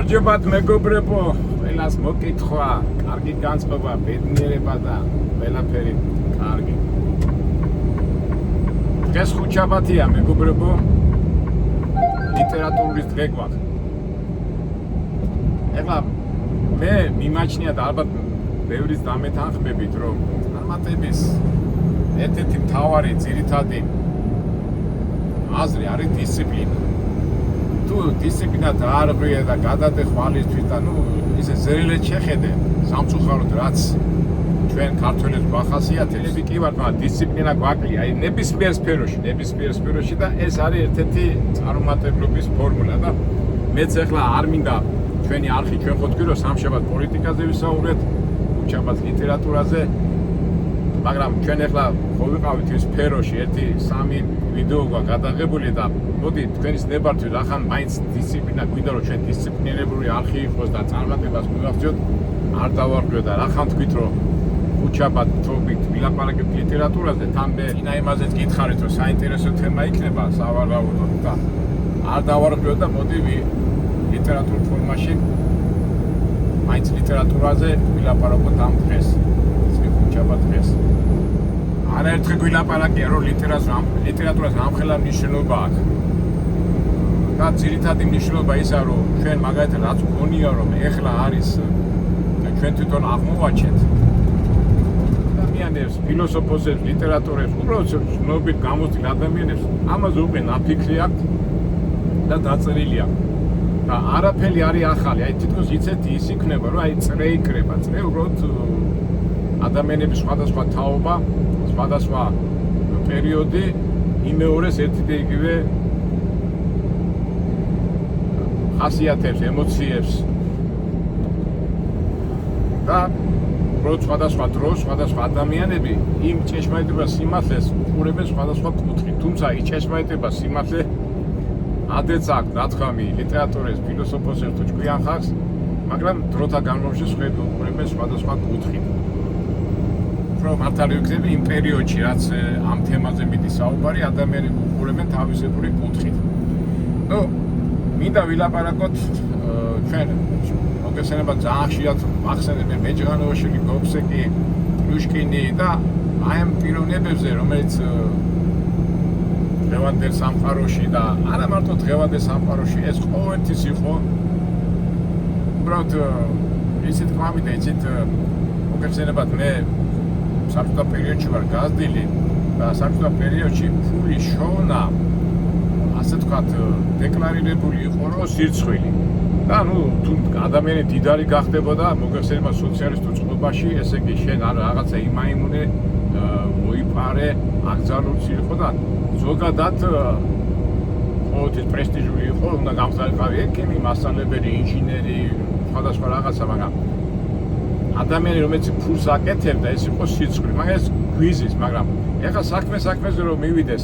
გამარჯობათ მეგობრებო, ყველას მოკითხვა, კარგი განწყობა, ბედნიერება და ყველაფერი კარგი. დღეს ხუთშაბათია მეგობრებო, ლიტერატურის დღე გვაქვს. ეხლა მე მიმაჩნია და ალბათ ბევრის დამეთანხმებით, რომ წარმატების ერთ-ერთი მთავარი ძირითადი აზრი არის დისციპლინა. თუ დისციპლინა დაარღვია და გადადე ხვალისთვის და ისე ზერელეთ შეხედე სამწუხაროდ რაც ჩვენ ქართველებს გვახასიათებს, კი ვარ, მაგრამ დისციპლინა გვაკლია, აი ნებისმიერ სფეროში და ეს არის ერთ-ერთი წარუმატებლობის ფორმულა და მეც ახლა არ მინდა ჩვენი არხი ჩვენ ხო თქვი რომ სამშაბათ პოლიტიკაზე ვისაუბრეთ, ხუთშაბათს ლიტერატურაზე, მაგრამ ჩვენ ახლა ხო ვიყავით ის სფეროში ერთი 3 ვიდეო გვაქვს გადაღებული და მოდი თქვენის ნებართვით ახლა მაინც დისციპლინა გვინდა რომ ჩვენ დისციპლინირებული არხი იყოს და წარმატებას მივაღწიოთ, არ დავარღვიო და რა ხან თქვით რომ ხუთშაბათ თობით ვილაპარაკებთ ლიტერატურაზე, თან მე ინა იმაზეც გითხარით რომ საინტერესო თემა იქნება სავარაუდოდ და არ დავარღვიო და მოდი ლიტერატურ ფორმაში მაინც ლიტერატურაზე ვილაპარაკოთ ამ დღეს, ხუთშაბათ დღეს. არაერთხელ გვილაპარაკია რომ ლიტერატურას რამხელა მნიშვნელობა აქვს. და ძირითადი მნიშვნელობა ისა რომ ჩვენ მაგალითად რაც გქონია რომ ეხლა არის ჩვენ თვითონ აღმოვაჩენთ ადამიანებს, ფილოსოფოსებს, ლიტერატორებს, უბრალოდ ცნობილ გამოცდილ ადამიანებს ამაზე უკვე ნაფიქრი აქვს და დაწერილი აქვს. და არაფერი არის ახალი, აი თითქოს იცით ის იქნება რომ აი წრე იკრება, წრე უბრალოდ ადამიანების სხვადასხვა თაობა, სხვადასხვა პერიოდი იმეორეს ერთი და იგივე ხასიათებს, ემოციებს და უბრალოდ სხვადასხვა დროს, სხვადასხვა ადამიანები იმ ჭეშმარიტებას სიმართლეს უყურებენ სხვადასხვა კუთხით, თუმცა ის ჭეშმარიტება სიმართლე ადრეც აქვს ნათქვამი ლიტერატურის, ფილოსოფოსებს თუ ჭკვიან ხალხს, მაგრამ დროთა განმავლობაში სხვები უყურებენ სხვადასხვა კუთხით. რომ მართალი ვიქნები იმ პერიოდში, რაც ამ თემაზე მიდის საუბარი, ადამიანები უყურებენ თავისებური კუთხით. მინდა ვილაპარაკოთ ჩვენ მოგესალმება ძალიან ხშირად მახსენებენ მეჯღანოშვილი, გობსეკი, პუშკინი და აი ამ პიროვნებებზე, რომელიც დღევანდელ სამყაროში და არა მარტო დღევანდელ სამყაროში ეს ყოველთვის იყო უბრალოდ ისეთ კამიდა, ისეთ მოგესალმებათ მე საბჭოთა პერიოდში ვარ გაზრდილი და საბჭოთა პერიოდში ფული შოვნა ასე თქვათ დეკლარირებული იყო რომ სირცხვილი და თუ ადამიანი დიდარი გახდებოდა მოგეხსენება სოციალისტურ წყობაში, ესე იგი შენ რაღაცა იმაიმუნე მოიპარე, აკრძალულცი იყო და ზოგადად ყოველთვის პრესტიჟული იყო, უნდა გამხდარიყავი ექიმი, მასწავლებელი, ინჟინერი, სხვადასხვა რაღაცა, მაგრამ ადამიანი რომელიც ფულს აკეთებდა ეს იყო სირცხვილი, მაგრამ ეს გვიზის, მაგრამ ეხლა საქმეზე რომ მივიდეს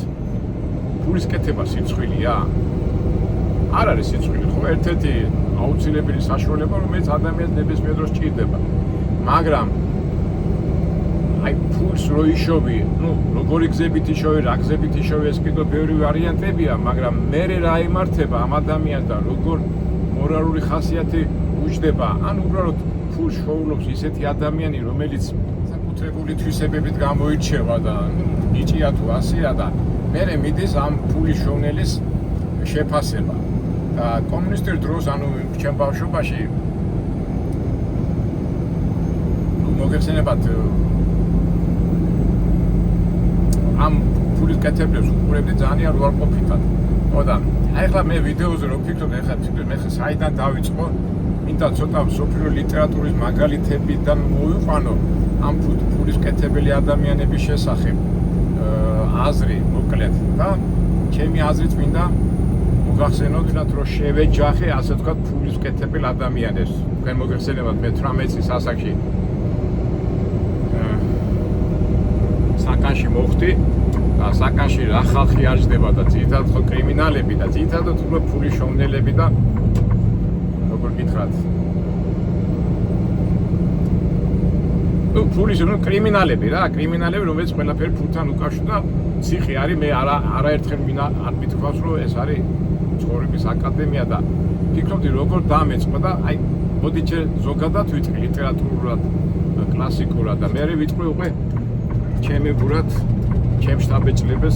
ფულის კეთება სირცხვილია? არ არის სირცხვილი, ხო ერთ-ერთი აუცილებელი საშუალება, რომელიც ადამიანს ნებისმიერ დროს სჭირდება. მაგრამ აი ფულს რო იშოვი, როგორი გზებით იშოვი, რა გზებით იშოვი, ეს კიდევ ბევრი ვარიანტებია, მაგრამ მერე რა იმართება ამ ადამიანს და როგორ მორალური ხასიათი უჯდება, ან უბრალოდ ფულს შოულობს ისეთი ადამიანი, რომელიც საკუთრებული თვისებებით გამოირჩევა და ნიჭია თუ ასეა და მერე მიდის ამ ფულის შოვნელის შეფასება. და კომუნისტურ დროს, ჩვენ ბავშვობაში მოგეხსენებათ ამ ფულის კეთებლებს უყურებდი ძალიან უარყოფითად. და ახლა მე ვიდეოზე რო ვფიქრობ, ახლა მე საიდან დავიწყო, მინდა ცოტა მსოფლიო ლიტერატურის მაგალითებიდან მოვიყვანო ამ ფულის კეთებელი ადამიანების შესახებ აზრი მოკლედ და ჩემი აზრით მინდა მოგახსენოთ რომ შევეჯახე ასე თქვა ფულის კეთებელ ადამიანებს. თქვენ მოგეხსენებათ მე 18 წლის ასაკში საკანში მოხდი და საკანში რა ხალხი არ ჯდება და ძირითადად ხო კრიმინალები და ძირითადად უფრო ფულის შოვნელები და როგორ გითხრათ ფულის კრიმინალები რომელიც ყველაფერი ფულთან უკავშირდა ციხე არის მე არაერთხელ არ მითქვას რომ ეს არის ცხოვრების აკადემია და ფიქრობდი როგორ დამეწყო და აი მოდი ჯერ ზოგადად ვიტყვი ლიტერატურულად, კლასიკურად და მე ვიტყვი უკვე ჩემებურად, ჩემ შტაბ-ბეჭდებას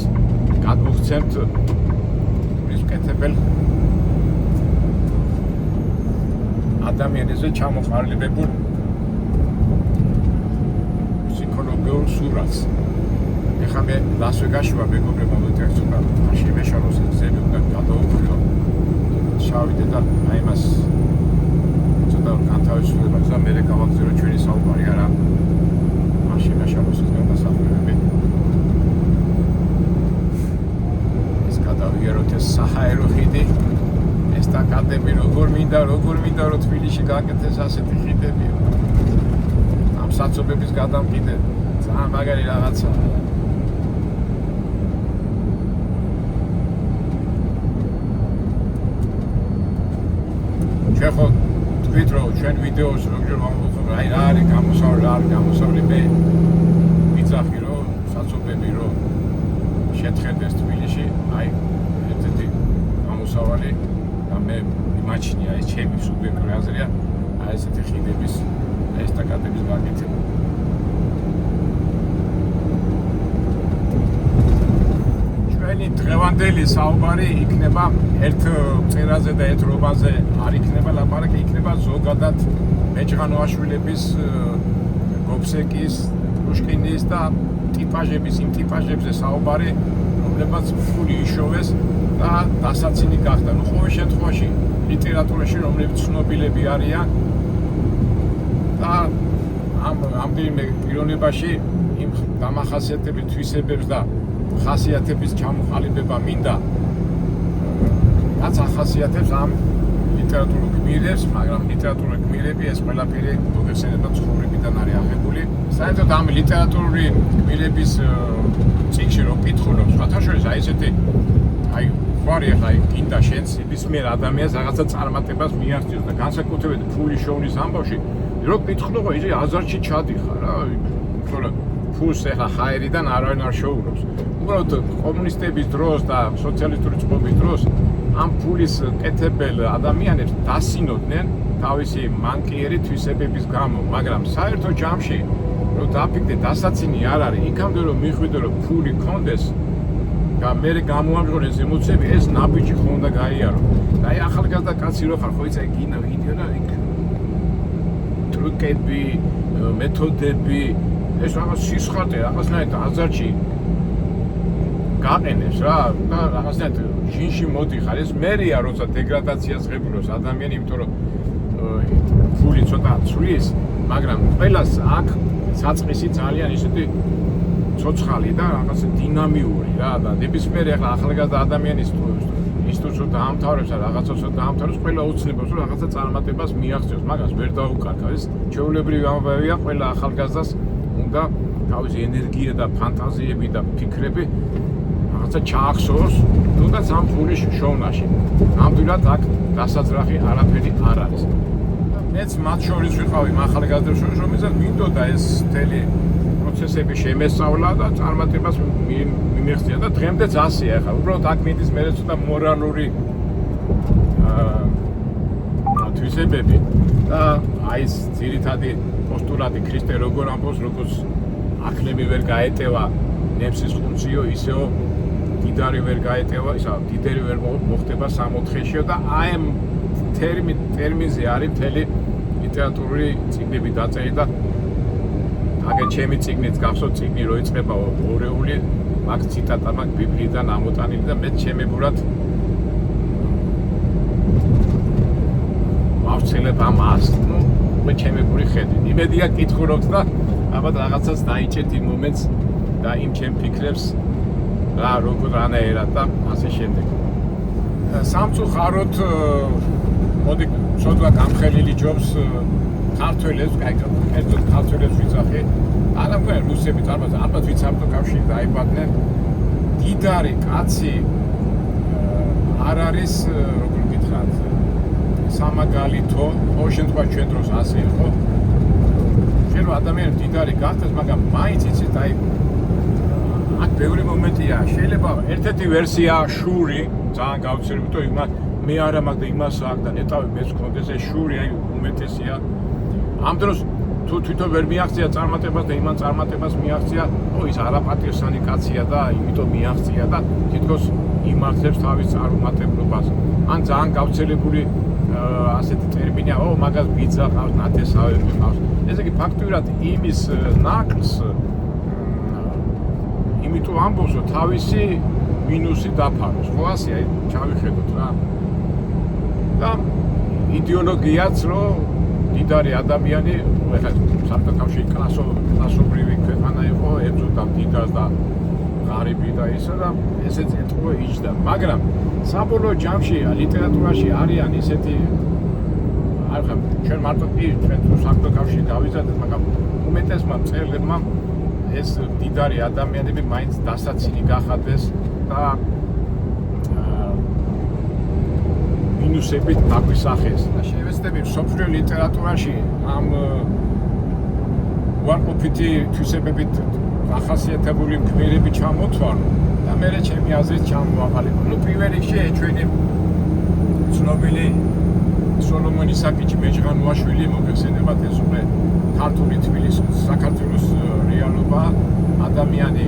გადმოგცემთ ის კეთებელ ადამიანებზე ჩამოყალიბებულ ფსიქოლოგიურ სურათს. ეხლა მე ლას-ვეგასში ვარ, მეგობრებო, მოდიახლა მაშინ მეშალოს გზები უნდა გადაუხიო. შავიდე და აი მას ცოტა განთავისუფლება და მე გავაგზავნე ჩვენი საუბარი არა. მაშინ მეშალოს გადასახლებები. ეს გადავიაროთ ეს საჰაერო ხიდი. აკადემი როგორ მინდა რომ თბილისში გააკეთეს ასეთი ხიდები. ამ საცობების გადამყიდე ძალიან მაგარი რაღაცაა. ჩვენ ხო თქვით რომ ჩვენ ვიდეოს როგორ ვამბობ აი რა არის გამოსავლე მე ვიცახი რომ საცობები რომ შეთხერდეს თბილისში აი ერთ-ერთი გამოსავალი მე იმაჩნია ეს ჩემი სუბიექტური აზრია აი ესეთი ხიდების ესტაკადების გაკეთება. ჩვენი დღევანდელი საუბარი იქნება ერთ წერაზე და ერთ რომანზე არ იქნება ლაპარაკი, იქნება ზოგადად მეჭღანოაშვილების, გობსეკის, პუშკინის და ტიპაჟების, იმ ტიპაჟებზე საუბარი, რომლებაც ფული იშოვეს და დასაცინი გახდა. ნუ ყოველ შემთხვევაში ლიტერატურაში რომლებიც ცნობილები არიან და ამ რამდენიმე პიროვნებაში იმ დამახასიათებელ თვისებებს და ხასიათების ჩამოყალიბება მინდა. რაც ახასიათებს ამ ლიტერატურულ გმირებს, მაგრამ ლიტერატურული გმირები ეს ყველაფერი მოგეხსენებათ ცხოვრებიდან არის აღებული. საერთოდ ამ ლიტერატურული გმირების წიგნში რომ კითხულობ, სხვათაშორის აი ესეთი აი ვარი ახლა გინდა შენს ნებისმიერ ადამიანს რაღაცა წარმატებას მიაღწიოს და განსაკუთრებით ფული შოვნის ამბავში რო კითხულობ ისე აზარში ჩადიხარ რა თორე ფულს ახლა ჰაერიდან არავინ არ შოურობს. უბრალოდ კომუნისტების დროს და სოციალისტური წყობის დროს ამ ფულის კეთებელ ადამიანებს დასინოდნენ თავისი მანკიერი თვისებების გამო, მაგრამ საერთო ჯამში რო დაფიქრდე დასაცინი არ არის, იქამდე რომ მიხვიდე რომ ფული კონდეს და მე გამოამჟღავნეს ემოციები, ეს ნაბიჯი ხო უნდა გაიარო. და აი ახალგაზრდა კაცი რო ხარ, ხო იცი გინდა ვიდეო იქ ტრუკები, მეთოდები, ეს რაღაც სისხლტე, რაღაცნაირად აზარში გაყენებს რა და რაღაცნაირად ჟინში მოდიხარ. ეს მერია როცა დეგრადაციას ღებულობს ადამიანი, იმიტომ რომ ფული ცოტა ცვლის, მაგრამ ყველას აქ საწყისი ძალიან ისეთი ცოცხალი და რაღაც დინამიური რა და ნებისმიერ ახლა ახალგაზრდა ადამიანის ინსტიტუტს დაამთავრებს და რაღაცას დაამთავრებს, ყველა უცნებობს რომ რაღაცა წარმატებას მიაღწიოს, მაგას ვერ დაუკარგავს. ეს ჩვეულებრივი ამბავია, ყველა ახალგაზრდას უნდა თავისი ენერგია და ფანტაზიები და ფიქრები რაღაცა ჩაახსოვოს, თუნდაც ამ ფულის შოვნაში. ნამდვილად აქ დასაძრახი არაფერი არ არის. მეც მათ შორის ვიყავი ახალგაზრდებს შორის, რომელსაც მინდოდა ეს მთელი პროცესები შემესწავლა და წარმატებას მიმიღწია და დღემდეც ასეა ახლა. უბრალოდ აქ მიდის მე ცოტა მორალური თვისებები და აი ეს ძირითადი პოსტულატი ქრისტე როგორ ამბობს, როგორც აქლემი ვერ გაეტევა ნემსის ხუნციო, ისეო დიდარი ვერ გაეტევა, ისა დიდერი ვერ მოხდება 64-შეო და აი ამ ტერმინზე არის მთელი ლიტერატურული წიგნები დაწერილი და აგერ ჩემი წიგნიც გახსოვთ, წიგნი რო იწყება ორეული, მაგ ციტატა მაგ ბიბლიიდან ამოტანილი და მე ჩემებურად ვავცელებ ამას, ნუ მე ჩემებური ხედვით. იმედია კითხულობთ და ალბათ რაღაცას დაიჭერთ იმ მომენტს და იმ ჩემ ფიქრებს რა როგორ ანაერად და ასე შემდეგ. სამწუხაროდ მოდი ცოტა გამხელილი ჯობს ქართველებს, კაი, ერთად ქართველებს ვიცახე. არა მგონია რუსები ალბათ ვიცავთ კავშირი დაიბადნენ. დიდარი კაცი არ არის, როგორ გითხრათ, სამაგალითო, ყოველ შემთხვევაში ჩვენ დროს ასე იყო. ჩვენ ადამიანი დიდარი გახდეს, მაგრამ მაინც იცით აი აქ ბევრი მომენტია. შეიძლება ერთ-ერთი ვერსია შური, ძალიან გავრცელებული, მე არა მაგდა იმას აქ და ნეტავი მეც გქონდეს ეს შური აი უმეტესია ამ დროს თუ თვითონ ვერ მიაღწია წარმატებას და იმან წარმატებას მიაღწია ის არაპატიოსანი კაცია და იმიტომ მიაღწია და თითქოს იმართებს თავის წარუმატებლობას ან ძალიან გავრცელებული ასეთი ტერმინია მაგას ბიძა ყავს ნათესავები ყავს ესე იგი ფაქტურად იმის ნაკლს იმიტომ ამბობს რომ თავისი მინუსი დაფაროს ხო ასე ჩავიხედოთ რა და იდეოლოგიაც რომ დიდარი ადამიანი ეხლა საბჭოთა კავშირი კლასობრივი ქვეყანა იყო ებრძოდა დიდას და ღარიბი და ისა და ესეც ეთყო იჯდა მაგრამ საბოლოო ჯამში ლიტერატურაში არიან ისეთი ახლა ჩვენ მარტო ჩვენ საბჭოთა კავშირი გავიზარდეთ მაგრამ უმეტესმა მწერლებმა ეს დიდარი ადამიანები მაინც დასაცინი გახადეს და მინუსებით დაგვისახეს და შევეცდები მსოფლიო ლიტერატურაში ამ უარყოფითი თვისებებით ახასიათებული გმირები ჩამოთვალო და მე ჩემი აზრით ჩამოვაყალიბო. ნუ პირველ რიგში ჩვენი ცნობილი სოლომონ ისაკიჩი მეჯღანუაშვილი მოგეხსენებათ ეს უკვე ქართული თბილისის საქართველოს რეალობა ადამიანი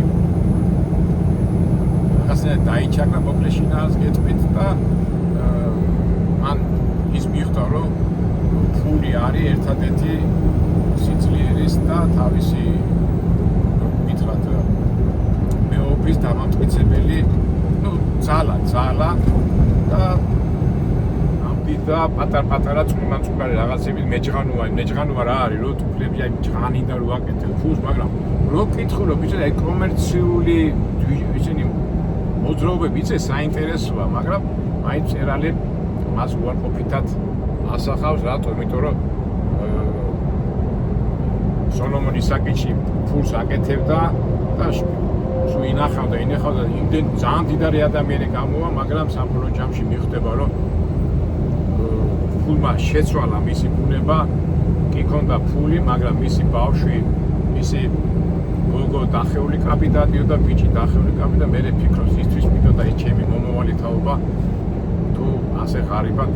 ასე დაიჩაგდა მოკლეშინას გეტყვით და ან ის მიხვდა რომ ფული არის ერთადერთი სიძლიერის და თავისი მითხრათ მეობის დამამტკიცებელი ძალა და და პატარ-პატარა წვრილმანწვრალი რაღაცები მეჯღანუა რა არის რომ თუფლები აი ჯღანინდა რო აკეთებ ფულს მაგრამ რო კითხო რომ ბიჭო აი კომერციული ისინი მოძრაობები იცი საინტერესოა მაგრამ აი მწერალი მას უარყოფითად ასახავს რატო იმიტომ რომ სოლომონ ისაკიჩი ფულს აკეთებდა და სულ ინახავდა იმდენ ძალიან დიდარი ადამიანი გამოვა მაგრამ საბოლოო ჯამში მიხვდება რომ ფულმა შეცვალა მისი ბუნება, კი ქონდა ფული, მაგრამ მისი ბავშვი, მისი გოგო დახეული კაპი დადიოდა, ბიჭი დახეული კაპი და მე ფიქრობს ისთვის მიდოდა ეს ჩემი მომავალი თაობა თუ ასე ღარიბად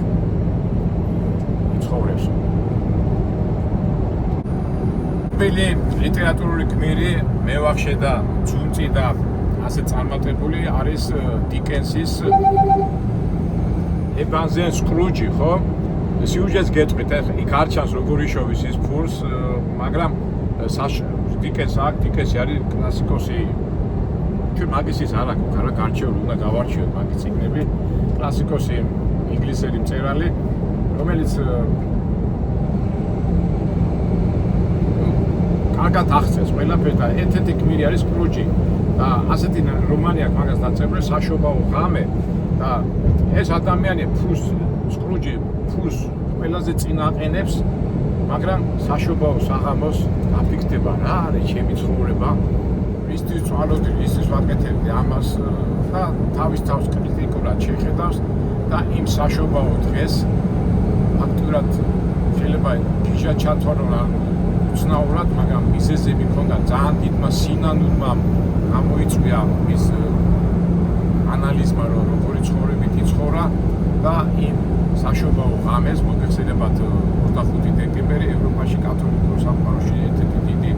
ცხოვრობს. პირველი ლიტერატურული გმირი მევახშე და ძუნწი და ასე წარმატებული არის დიკენსის ებანზენ სკრუჯი, ხო? სიუჟეტს გეტყვით, იქ არ ჩანს როგორ იშოვის ის ფულს, მაგრამ დიკენსი არის კლასიკოსი. ჩვენ მაგის ის არ აქვს, არა გარჩეული, უნდა გავარჩიოთ მაგის წიგნები. კლასიკოსი ინგლისელი მწერალი, რომელიც კარგად აღწევს ყველაფერს და ერთ-ერთი გმირი არის სკრუჯი და ასეთი რომანი აქვს მაგას დაწერილი საშობაო ღამე და ეს ადამიანი სკრუჯი ფულს ყველაზე წინ აყენებს, მაგრამ საშობაო საღამოს აფიქრდება რა არის ჩემი ცხოვრება, ისთვის წვალობდი, ისთვის ვაკეთებდი ამას და თავის თავს კრიტიკულად შეხედავს და იმ საშობაო დღეს ფაქტურად შეიძლება გიჟა ჩათვალო რა უცნაურად, მაგრამ მიზეზები ჰქონდა ძალიან დიდმა სინანულმა გამოიწვია ის ანალიზმა რომ როგორი ცხოვრებით იცხოვრა და იმ საშობაო ღამეს მოგეხსენებათ 25 დეკემბერი ევროპაში კათოლიკურ სამყაროში ერთ-ერთი დიდი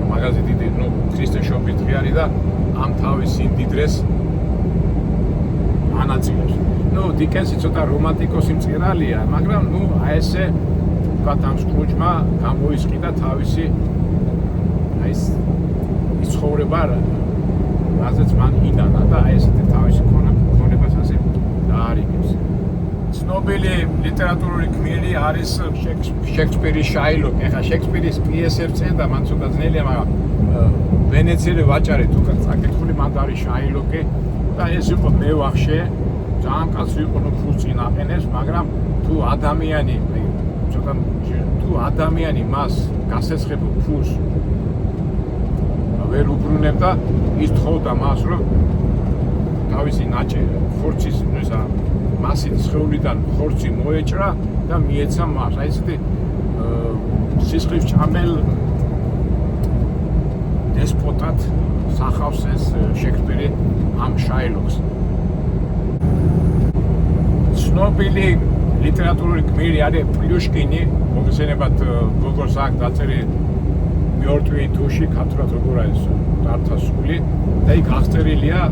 მაგაზი დიდი ქრისტეშობის დღე არის და ამ თავის სიმდიდრეს ანაწილებს. დიკენსი ცოტა რომანტიკოსი მწერალია, მაგრამ აი ესე ვთქვათ ამ სკრუჯმა გამოისყიდა თავისი აი ეს ცხოვრება რაზეც მან ინანა და აი ესეთი თავისი ქონებას ასე დაარიგებს. ცნობილი ლიტერატურული გმირი არის შექსპირის შაილოკი. ეხლა შექსპირის პიესებს წერდა, მან ცოტა ძნელია, მაგრამ ვენეციელი ვაჭარი თუ წაკითხული მან არის შაილოკი და ეს იყო მევახშე, ძალიან კაცი იყო, ფულს წინ აყენებს, მაგრამ თუ ადამიანი მას გასესხებულ ფულს ვერ უბრუნებდა, ის თხოვდა მას, რომ თავისი ხორცის მასით სხეულიდან ხორცი მოეჭრა და მიეცა მას. აი ესეთი სისხლის ჭამელ დესპოტად სახავს ეს შექსპირი ამ შაილოკს. ცნობილი ლიტერატურული გმირი არის პლიუშკინი, მოგესალმებათ გოგოს აქვს დაწერილი მეორტვი თუში ქართულად როგორ არის დართასული და იქ აღწერილია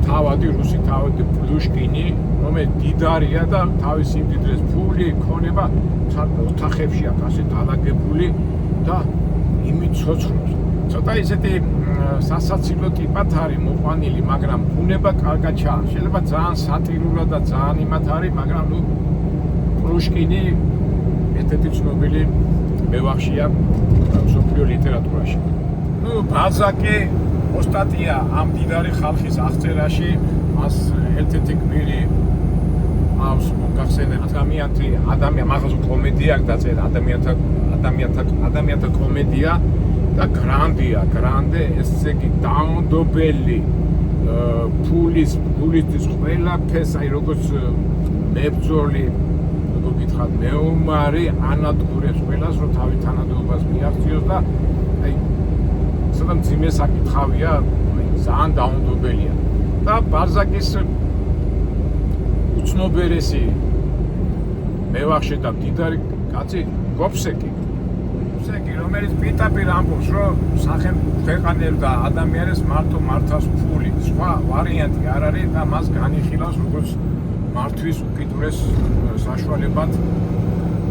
თავადი რუსი თავადი პლიუშკინი, რომელიც დიდარია და თავის სიმდიდრეს ფული ქონება ოთახებში აქვს ასე დალაგებული და იმით ცოცხლობს. ცოტა ისეთი სასაცილო ტიპად არის მოყვანილი, მაგრამ ბუნება კარგად ჩანს. შეიძლება ძალიან სატირულად და ძალიან იმათ არის, მაგრამ ნუ პლიუშკინი ერთ-ერთი ცნობილი მევახშია მსოფლიო ლიტერატურაში. ნუ ბალზაკი ოსტატია ამ დიდარი ხალხის აღწერაში, მას ერთ-ერთი გმირი აქვს გახსენებთ ადამიან მაღაზო კომედია აქვს დაწერა ადამიანთა კომედია და გრანდე ეს იგი დაუნდობელი ფულის ყველაფერს აი როგორც მებრძოლი როგორ გითხრათ მეომარი ანადგურებს ყველას რომ თავი თანადობას მიაღწიოს და აი ცოტა მძიმე საკითხავია ძალიან დაუნდობელია და ბალზაკის უცნობერესი მევახშე და მდიდარი კაცი გობსეკი, რომელიც პირდაპირ ამბობს, რომ ქვეყანებს და ადამიანებს მარტო მართავს ფული, სხვა ვარიანტი არ არის და მას განიხილავს როგორც მართვის უკიდურეს საშუალებად.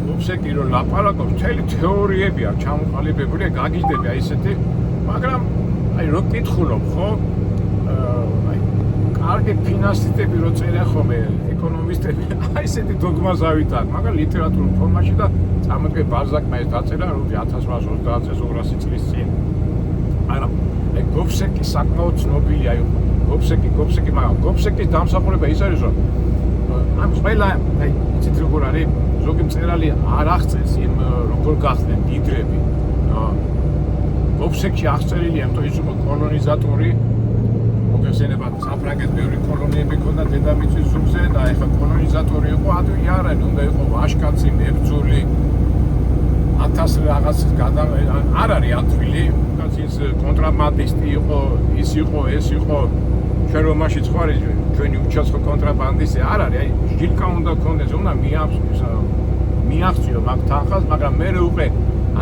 გობსეკი რომ ლაპარაკობს, მთელი თეორიები აქვს ჩამოყალიბებული, გაგიჟდები აი ესეთი, მაგრამ აი რო კითხულობ, ხო? კარგი ფინანსისტები რო წერენ ხოლმე, ეკონომისტები, აი ესეთი დოგმაზავით აქვს, მაგრამ ლიტერატურულ ფორმაში და წარმოიდგინე ბალზაკმა ეს დაწერა როდი 1830-200 წლის წინ. მაგრამ აი გობსეკი საკმაოდ ცნობილია, აი გობსეკი, მაგრამ გობსეკის დამსახურება ის არის, რომ ამ ყველა აი იცით როგორ არის, ზოგი მწერალი არ აღწერს იმ როგორ გახდნენ დიდრები. გობსეკში აღწერილია, იმიტომ ის იყო კოლონიზატორი მოგეხსენებათ საფრანგეთის ბევრი კოლონიები ქონდა დედამიწის ზურგზე და ეხლა კოლონიზატორი იყო ადვილი არ არის, უნდა იყო ვაჟკაცი, მებრძოლი 1000 რაღაც არ არის ადვილი, ის კონტრაბანდისტი იყო, ის იყო, ეს იყო, ჩვენ რომ მაშინ ხარი ჩვენი უჩაცხო კონტრაბანდისტი არ არის, აი ჟილკა უნდა ქონდეს, უნდა მიაღწიო მაგ თანხას, მაგრამ მე უკვე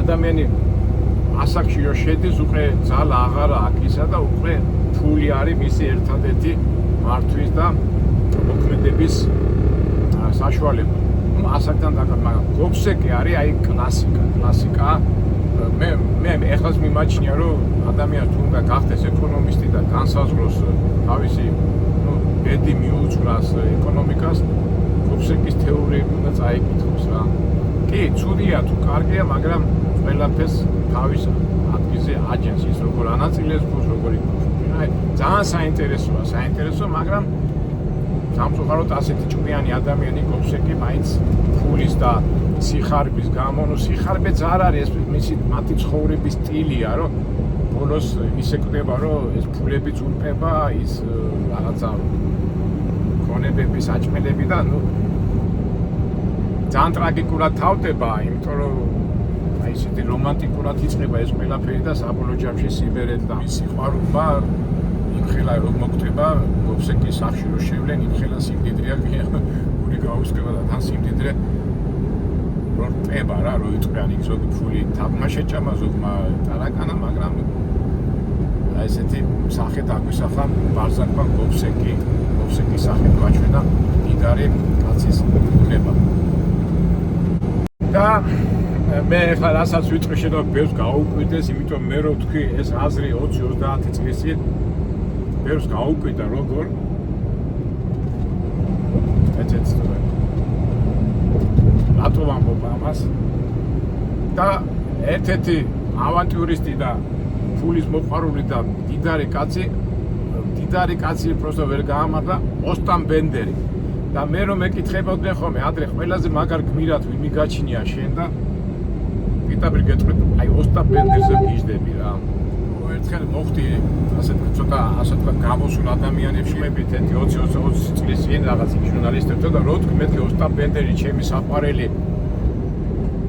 ადამიანი ასაკში რო შედის, უკვე ძალა აღარა აქვს ისა და უკვე ფული არის მისი ერთადერთი მართვის და მოქმედების საშუალება. ნუ ასაკთან დაკავშირებით, მაგრამ გობსეკი არის აი კლასიკა. მე ეხლაც მიმაჩნია, რომ ადამიანს თუ უნდა გახდეს ეკონომისტი და განსაზღვროს თავისი ბედი მიუძღვრას ეკონომიკას, გობსეკის თეორიები უნდა წაიკითხოს რა. კი, ცუდია თუ კარგია, მაგრამ ყველაფერს თავის ადგილზე აჯენს ის როგორ ანაწილებს ფულს, როგორ ძალიან საინტერესოა, მაგრამ სამწუხაროდ ასეთი ჭკვიანი ადამიანი გობსეკი მაინც ფულის და სიხარბის გამო, სიხარბეც არ არის, ეს მისი მათი ცხოვრების სტილია, რომ ბოლოს ისე კვდება, რომ ეს ფულებიც ურყება, ის რაღაცა ქონებების აჭმელები და ძალიან ტრაგიკულად თავდება, იმიტომ რომ აი ესეთი რომანტიკურად იწყება ეს ყველაფერი და საბოლოო ჯამში სიბერეთ და მისი ყვარობა იმხელა რომ მოკვდება გობსეკის სახში რომ შევლენ იმხელა სიმდიდრეა გული გაუსკება და თან სიმდიდრე რომ ტება რა რომ იწყიან იქ ზოგი ფული თაბმა შეჭამა ზოგმა ტარაკანა მაგრამ აი ესეთი სახე დაგვისახა ბალზაკმა გობსეკის სახე გვაჩვენა დიდარი კაცის ბუნება და მე ხა რასაც ვიტყვი შეიძლება ბევრს გაუკვირდეს, იმიტომ მე რო თქვი ეს აზრი 20-30 წლის წინ ბევრს გაუკვირდა როგორ ეცეც თუ რატო ვამბობ ამას და ერთ-ერთი ავანტიურისტი და ფულის მოყვარული და დიდარი კაცი პროსტო ვერ გაამართა ოსტან ბენდერი და მე რომ მეკითხებოდნენ ხოლმე ადრე ყველაზე მაგარ გმირად ვინ მიგაჩნია შენ და პირდაპირ გეტყვით, აი ოსტან ბენდერზე გიждები რა. ერთხელ მოხდი ასე თქვა გამოსულ ადამიანებში მებით 20 წლის წინ რაღაც ჟურნალისტებთან და რო თქვი მეთქი ოსტან ბენდერი ჩემი საყვარელი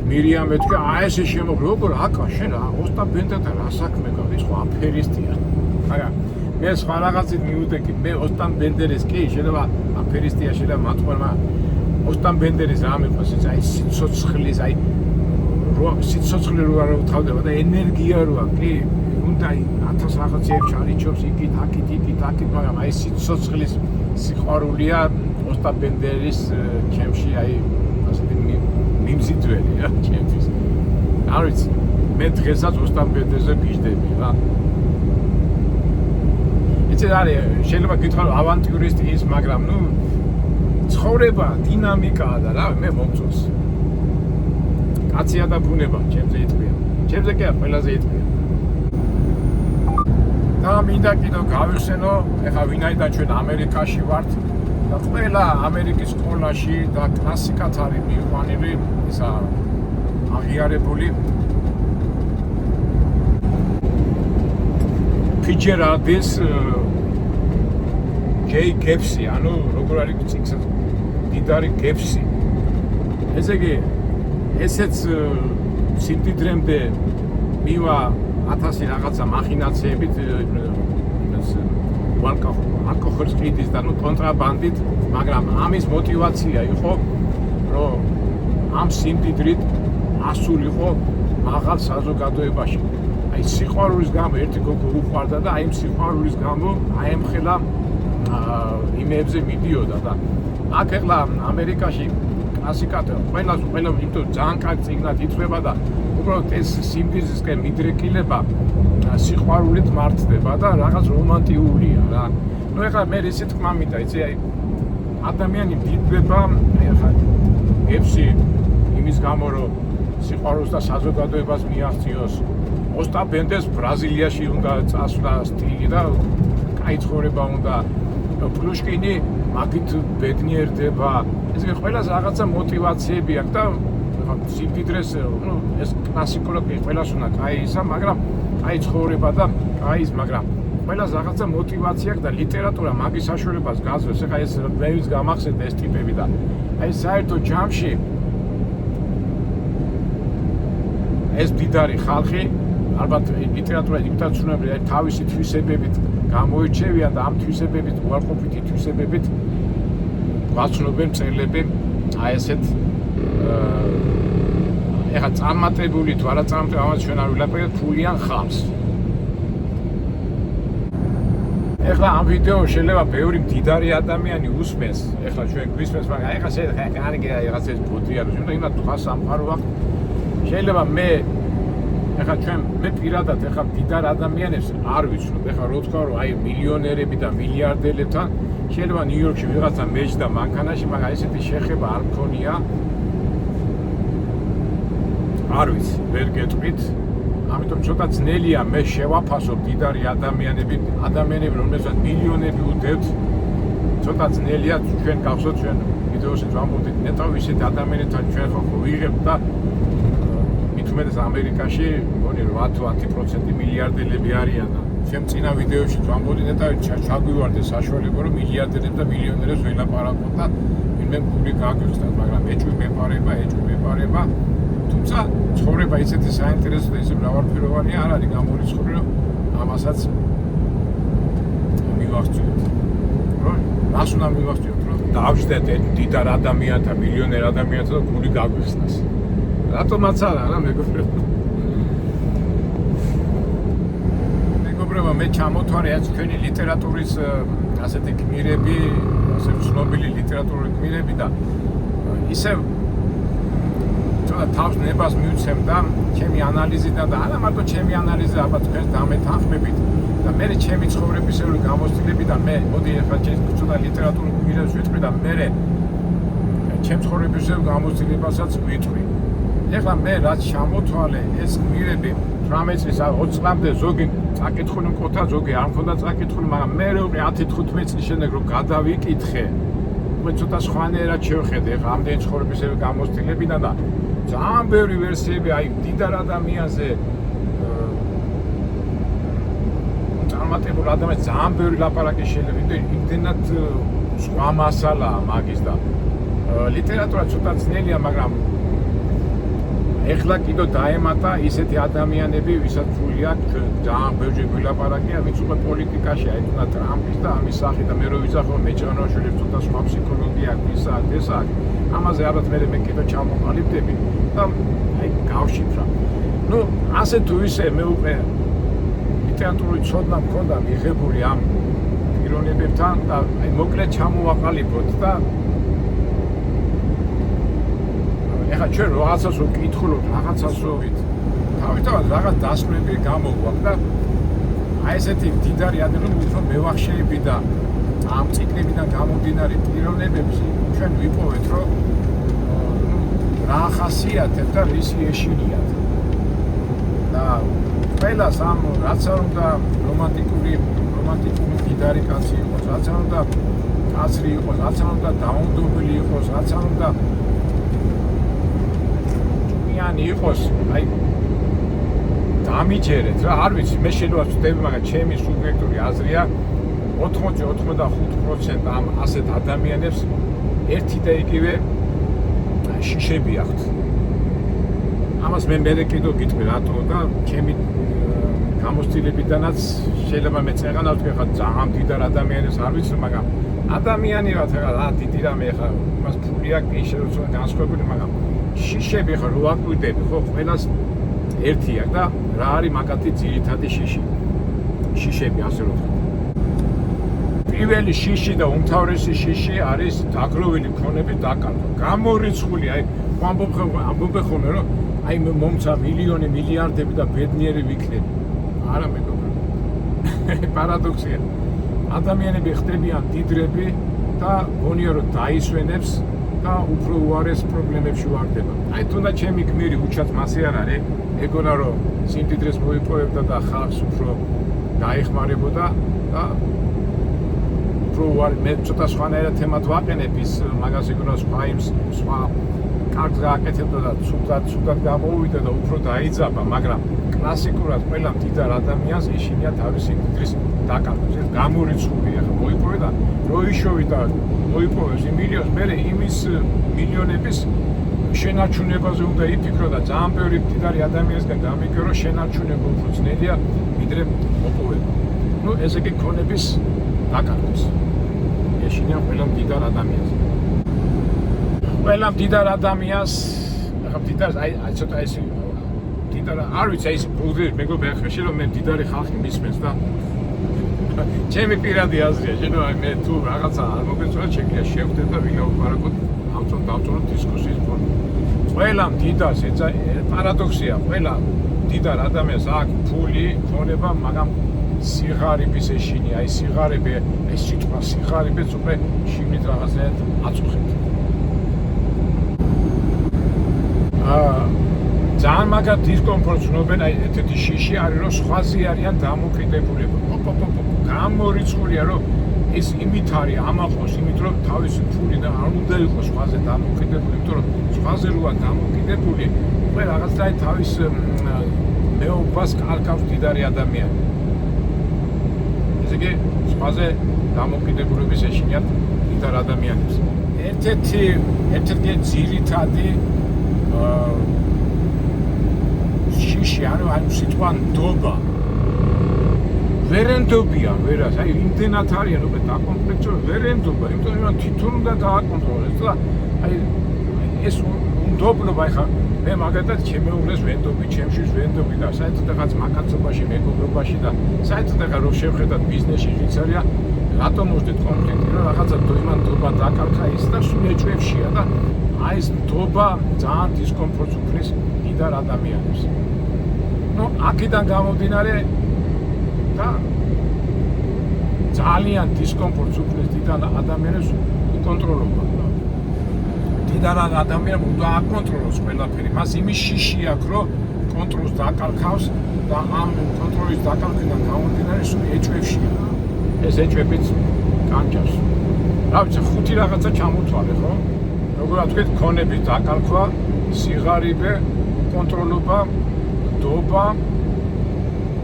მირია მეთქი აი ესე შემო როგორ აკა შენ რა ოსტან ბენდერთან რა საქმე გაქვს ის ხო აფერისტია. მაგრამ მე სხვა რაღაცით მივუტეკი, მე ოსტან ბენდერის კი შეიძლება აფერისტია შეიძლება მათყორმა ოსტან ბენდერის რამე ყავს, აი სიცოცხლის, აი სიცოცხლე რო არ უთავდება და ენერგია როა, კი, უნდა 1000 რაღაცეებს ჩარიჩობს იქით, აქით, მაგრამ აი სიცოცხლის სიყვარულია ოსტან ბენდერის ჩემში, აი ასეთი მიმზიდველი რა ჩემთვის. არ ვიცი, მე დღესაც ოსტან ბენდერზე გიждები რა. იცი არის, შეიძლება გითხრა რომ ავანტიურისტი ის, მაგრამ ნუ ცხოვრება დინამიკაა და რა მე მომწონს. კაცია და ბუნება, ჩემზე იტყვია. ჩემზე კი ყველაზე იტყვია. და მინდა კიდევ გავიხსენო, ეხლა ვინაიდან ჩვენ ამერიკაში ვართ და ყველა ამერიკის სკოლაში და კლასიკად არის მიყვანილი ისა აღიარებული ფიჯერალდის ჯეი გებსი, ანუ როგორ არის წიგნს დიდარი გებსი. ესე იგი ესეც სიმდიდრემდე მივა 1000 რაღაცა მახინაციებით ალკოჰოლის ყიდის და ნუ კონტრაბანდით, მაგრამ ამის мотиваცია იყო, რომ ამ სიმდიდრით ასულიყო მაღალ საზოგადოებაში. აი სიყვარულის გამო ერთი გოგო უყვარდა და აი სიყვარულის გამო აემხელა იმებზე მიდიოდა და აქ ეხლა ამერიკაში კლასიკად ყველა იმიტომ ძალიან კარგი წიგნად ითვლება და უბრალოდ ეს სიმდიდრისკენ მიდრეკილება სიყვარულით მართდება და რაღაც რომანტიულია რა. ნუ ეხლა მე ისე თქმა მინდა, იცი აი ადამიანი დიდდება, ეხლა გებსი იმის გამო რომ სიყვარულს და საზოგადოებას მიაღწიოს. ოსტან ბენდერს ბრაზილიაში უნდა წასვლა სტილი და კაი ცხოვრება უნდა. პლუშკინი მაგით ბედნიერდება. ეს ყველას რაღაცა мотиваციები აქვს და სიმდიდრეს, ნუ ეს კლასიკურად ყველას უნდა კაი ისა, მაგრამ კაი ცხოვრება და კაი ის, მაგრამ ყველას რაღაცა мотивაცია აქვს და ლიტერატურა მაგის საშუალებას გაძლევს. ეხლა ეს მეც გამახსენდა ეს ტიპები და აი საერთო ჯამში ეს დიდარი ხალხი ალბათ ლიტერატურა იმითაც ცნობილია თავისი თვისებებით გამოირჩევიან და ამ თვისებებით უარყოფითი თვისებებით გვაცნობენ მწერლები აი ესეთ ეხლა წარმატებული თუ არა წარმატებული ამას ჩვენ არ ვილაპარაკებთ ფულიან ხალხს. ეხლა ამ ვიდეო შეიძლება ბევრი მდიდარი ადამიანი უსმენს, ეხლა ჩვენ გვისმენს, მაგრამ ეხლა შეიძლება კარგი რაღაც ეს ბოდია რომ უნდა იმათ თქვა სამყარო აქვს. შეიძლება ეხლა ჩვენ მე პირადად ეხლა მდიდარ ადამიანებს არ ვიცნობ, ეხლა რო თქვა რომ აი მილიონერები და მილიარდერებთან შეიძლება ნიუ-იორკში ვიღაცა მეჯდა მანქანაში, მაგრამ ესეთი შეხება არ მქონია. არ ვიცი, ვერ გეტყვით. ამიტომ ცოტა ძნელია მე შევაფასო მდიდარი ადამიანები, რომელსაც მილიონები უდევთ. ცოტა ძნელია ჩვენ გახსოვთ ჩვენ ვიდეოში ვამბობდით ნეტავ ისეთ ადამიანებთან ჩვენ ხო ვიღებთ და მithumetes ამერიკაში მგონი 8-10% მილიარდერები არიან და ჩემ წინა ვიდეოში ვამბობდი ნეტავ ჩაგვივარდეს საშუალება რომ მილიარდერებს და მილიონერებს ველაპარაკოთ და ვინმე გული გაგვიხსნათ, მაგრამ ეჭვი მეპარება თუმცა ცხოვრება ისეთი საინტერესო და ისე მრავალფეროვანია არ არის გამორიცხული რომ ამასაც მივახციოთ. რომ მას უნდა მივახციოთ რომ დავждეთ დიდარ ადამიანთა, მილიონერ ადამიანთა და გული გაგვიხსნას. რატომაც არა მეგობრებო. მე ჩამოთვარე ეს ჩვენი ლიტერატურის ასეთი გმირები, ასე ცნობილი ლიტერატურული გმირები და ისევ თავს ნებას მივცემ და ჩემი ანალიზიდან და არა მარტო ჩემი ანალიზი, ალბათ თქვენს დამეთანხმებით და მე ჩემი ცხოვრებისეული გამოცდილებიდან მე მოდი ახლა ცოტა ლიტერატურულ გმირებს ვიტყვი და მე ჩემ ცხოვრებისეული გამოცდილებასაც ვიტყვი. ეხლა მე რაც ჩამოთვალე ეს გმირები 18 წლის 20 წლამდე ზოგი წაკითხული მყოფა, ზოგი არ მქონდა წაკითხული, მაგრამ მე 10-15 წლის შემდეგ რომ გადავიკითხე, მე ცოტა სხვანაირად შევხედე ეხლა ამდენი ცხოვრებისეული გამოცდილებიდან და ძალიან ბევრი ვერსიები აი დიდარ ადამიანზე წარმატებულ ადამიანს ძალიან ბევრი ლაპარაკი შეიძლება იმიტომ იმდენად სხვა მასალაა მაგის და ლიტერატურა ცოტა ძნელია, მაგრამ ეხლა კიდო დაემატა ისეთი ადამიანები, ვისაც ფული აქვს, ძალიან ბევრი გვილაპარაკია, ვინც უკვე პოლიტიკაში აიძულა ტრამპის და ამის სახით და მე რო ვიზახო მეჭანაშვილებს ცოტა სხვა ფსიქოლოგია აქვს, ისა ეს არის. ამაზე ალბათ მე კიდო ჩამოყალიბდები და აი გავშიფრა. ნუ ასე თუ ისე მე უკვე ლიტერატურული ცოდნა მქონდა მიღებული ამ პიროვნებებთან და აი მოკლედ ჩამოვაყალიბოთ და ეხლა ჩვენ რაღაცას ვკითხულობთ, რაღაცას ვით. თავისთავად რაღაც დასკვნები გამოგვაქვს და აი ესეთი მდიდარი ადამიანები უფრო მევახშეები და ამ ციკლებიდან გამომდინარე პიროვნებებს ჩვენ ვიპოვეთ, რომ რა ხასიათებს და რისი ეშინიათ. და ყველას ამ რაც არ უნდა რომანტიკული მდიდარი კაცი იყოს, რაც არ უნდა კაცრი იყოს, რაც არ უნდა დაუნდობელი იყოს, რაც არ უნდა იყოს, აი დამიჯერეთ რა, არ ვიცი, მე შეიძლება ვწდები, მაგრამ ჩემი სუბიექტური აზრია 80-85% ამ ასეთ ადამიანებს ერთი და იგივე შიშები აქვთ. ამას მე კიდევ გიტყვი რატო და ჩემი გამოცდილებიდანაც შეიძლება მე წეღანავ თქვი ხა ძალიან დიდარ ადამიანებს არ ვიცი, მაგრამ ადამიანი რა თქმა უნდა დიდი რამე ხა მას ფული აქვს, შეიძლება განსხვავებული, მაგრამ შიშები ხო რო აკვირდები ხო ყველას ერთია და რა არის მაგათი ძირითადი შიშები ასე რომ პირველი შიში და უმთავრესი შიში არის დაგროვილი ქონების დაკარგვა. გამორიცხული, აი ამბობ ხოლმე რომ აი მომცა მილიონი, მილიარდები და ბედნიერი ვიქნები. არა მეგობრებო. პარადოქსია. ადამიანები ხდებიან დიდრები და გონია რომ დაისვენებს და უფრო უარეს პრობლემებში ვარდება. აი თუნდაც ჩემი გმირი უჩად მასე არ არის, ეგონა რომ სიმდიდრეს მოიპოვებდა და ხალხს უფრო დაეხმარებოდა და უფრო უარი მე ცოტა სხვანაირად თემად ვაყენებ ის მაგას ეგონა სხვა კარგს გააკეთებდა და ცუდად გამოვიდა და უფრო დაიძაბა, მაგრამ კლასიკურად ყველა მდიდარ ადამიანს ეშინია თავისი მდიდრის დაკარგვას. ეს გამორიცხულია ხო მოიპოვე და რო იშოვი და მოიპოვეს იმ მილიონს, მე იმის მილიონების შენარჩუნებაზე უნდა იფიქრო და ძალიან ბევრი მდიდარი ადამიანისგან გამიგრო რომ შენარჩუნება უფრო ძნელია ვიდრე მოპოვება. ნუ ესე კი ქონების დაკარგვას. ეშინია ყველა მდიდარ ადამიანს. ყველა მდიდარ ადამიანს, ახლა მდიდარს აი ცოტა ეს მდიდარ არ ვიცი აი ეს ბულგარი მეგობრებო ახლა შეიძლება მე მდიდარი ხალხი მისმენს და ჩემი პირადი აზრია, შეიძლება აი მე თუ რაღაცა არ მოგეწონა შეგვიძლია შევხვდეთ და ვილაპარაკოთ დავწუნოთ დისკუსიის ფორმით. ყველა მდიდარს ეცა პარადოქსია, ყველა მდიდარ ადამიანს აქვს ფული, ქონება, მაგრამ სიღარიბის ეშინია, აი სიღარიბე, ეს სიტყვა სიღარიბეც უკვე შიგნით რაღაცნაირად აწუხებთ. ძალიან მაგარ დისკომფორტს ვნობენ, აი ესეთი შიში არის, რომ სხვაზე არიან დამოკიდებულება. გამორიცხულია, რომ ეს იმით არის ამაყოს, იმით რომ თავისი ფული და არ უნდა იყოს სხვაზე დამოკიდებული, იმიტომ რომ სხვაზე როა დამოკიდებული, უკვე რაღაცნაირად თავის მეობას კარგავს მდიდარი ადამიანი. ესე იგი, სხვაზე დამოკიდებულების ეშინიათ მდიდარ ადამიანებს. ერთ-ერთი ძირითადი შიში ანუ სიტყვა ნდობა. ვერენდობიან, ვერას, აი იმდენად არიან უკვე დაკომპლექტო, ვერენდობა, იმიტომ რომ თვითონ უნდა დააკონტროლოს და აი ეს უნდობლობა ხა მე მაგათაც ჩემეულეს ვენდობი, ჩემშიც ვენდობი და საერთოდ რაღაც მაკაცობაში, მეგობრობაში და საერთოდ ახლა რო შევხედათ ბიზნესში ვინც არის, რატომ მოხდეთ კონფლიქტი, რომ რაღაცა იმან ნდობა დაკარგა ის და სულ ეჭვებშია და აი ეს ნდობა ძალიან დისკომფორტს უქმნის მდიდარ ადამიანებს. ნუ აქედან გამომდინარე და ძალიან დისკომფორტს უქმნის მდიდარ ადამიანებს უკონტროლობა. მდიდარ ადამიანს უნდა აკონტროლოს ყველაფერი. მას იმის შიში აქვს, რომ კონტროლს დაკარგავს და ამ კონტროლის დაკარგვიდან გამომდინარე სულ ეჭვებშია. ეს ეჭვებიც განჭავს. რა ვიცი, ხუთი რაღაცა ჩამოთვალე, ხო? როგორ ვთქვით, ქონების დაკარგვა, სიღარიბე, კონტროლობა, ნდობა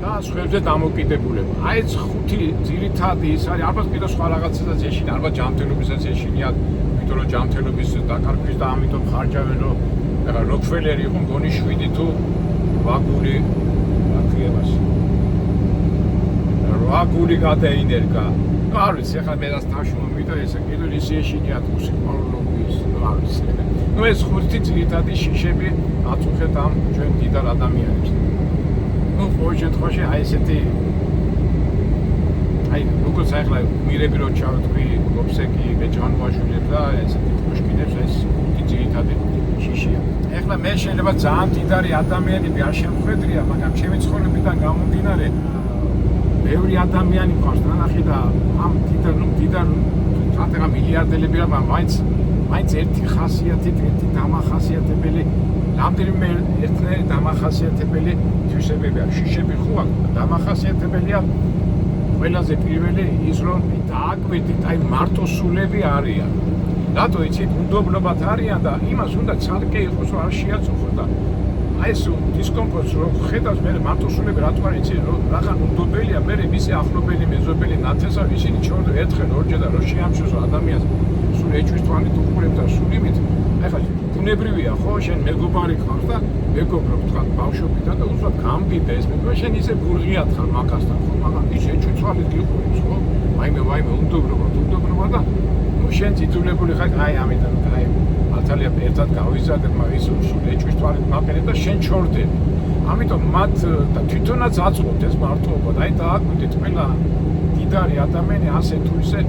და სხვებზე დამოკიდებულება. აი ეს ხუთი ძირითადი ის არის, ალბათ კიდევ სხვა რაღაცასაც ეშინია, ალბათ ჯანმრთელობისაც ეშინიათ, იმიტომ რომ ჯანმრთელობის დაკარგვის და ამიტომ ხარჯავენ, რომ ეხლა როკფელერი იყო მგონი 7 თუ 8 გული აქია მას 8 გული გადაინერგა არ ვიცი ეხლა მე რაც თავში მომივიდა ესე კიდევ ისე ეშინიათ მუსიკალობის არ ვიცი ну ეს ხუთი ძირითადი შიშები აწუხეთ ამ ჩვენ დიდარ ადამიანებს ну ყოველ შემთხვევაში აი ესეთი აი როგორც ახლა მირები რო ჩავთქვი გოფსეკი მეჯანვაშვილებს და ესეთი პუშკინებს ეს ხუთი ძირითადი შიშია ახლა მე შეიძლება ძალიან დიდარი ადამიანები არ შემხედრია მაგრამ ჩემი ცხოვრებიდან გამომდინარე ბევრი ადამიანი მყავს ნახე და ამ დიდარ რატება მილიარდელები რა მაინც ერთი ხასიათით ერთი დამახასიათებელი რამდენიმე ერთნაირი დამახასიათებელი თვისებებია შიშები ხო აქვს დამახასიათებელია ყველაზე პირველი ის რომ დააკვირდით აი მარტოსულები არიან რატო იცით უნდობლობად არიან და იმას უნდა ცალკე იყოს რომ არ შეაწუხო და აი ეს დისკომფორტს რო ხედავს მე მარტოსულები რატო არ იცით რომ რახან უნდობელია მე მისი ახლობელი მეზობელი ნათესავი ისინი ჩორდო ერთხელ ორჯერ და რო შეამჩნევს ადამიანს სულ ეჭვის თვალით უყურებ და სულიმით ახლა ბუნებრივია ხო შენ მეგობარი ხარ და მეგობრობ თქვა ბავშვობიდან და უბრალოდ გამბიბე ეს მეგობარი შენ ისე გურღიათ ხარ მაგასთან ხო მაგრამ ის ეჭვის თვალით გიყურებს ხო ვაიმე უნდობლობა და შენ ძიძულებული ხარ აი ამიტომ აი მართალია ერთად გავიზარდებ მაგის სულ ეჭვის თვალით მაყენებ და შენ ჩორდები ამიტომ მათ და თვითონაც აწყობთ ეს მარტოობა და აი დააკვირდით ყველა დიდარი ადამიანი ასე თუ ისე